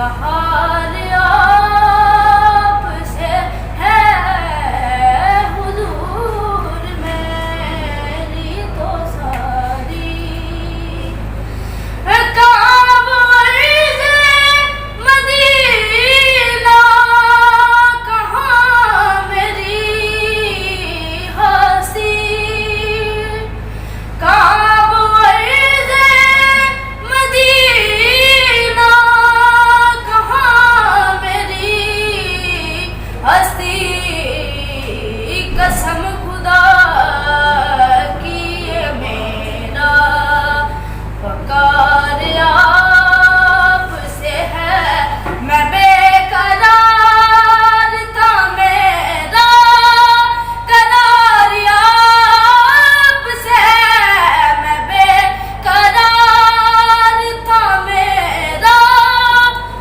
बहार आपसे है हुजूर मेरी तो सारी मदीना कहाँ मेरी हंसी मदीना कहाँ मेरी हस्ती कसम खुदा की ये मेरा फकार आपसे है मैं बेकरार था मेरा करार आपसे मैं बेकरार था मेरा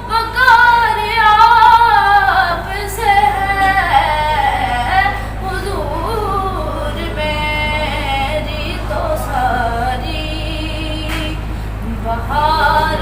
फकार आपसे है हुजूर मेरी तो सारी बहार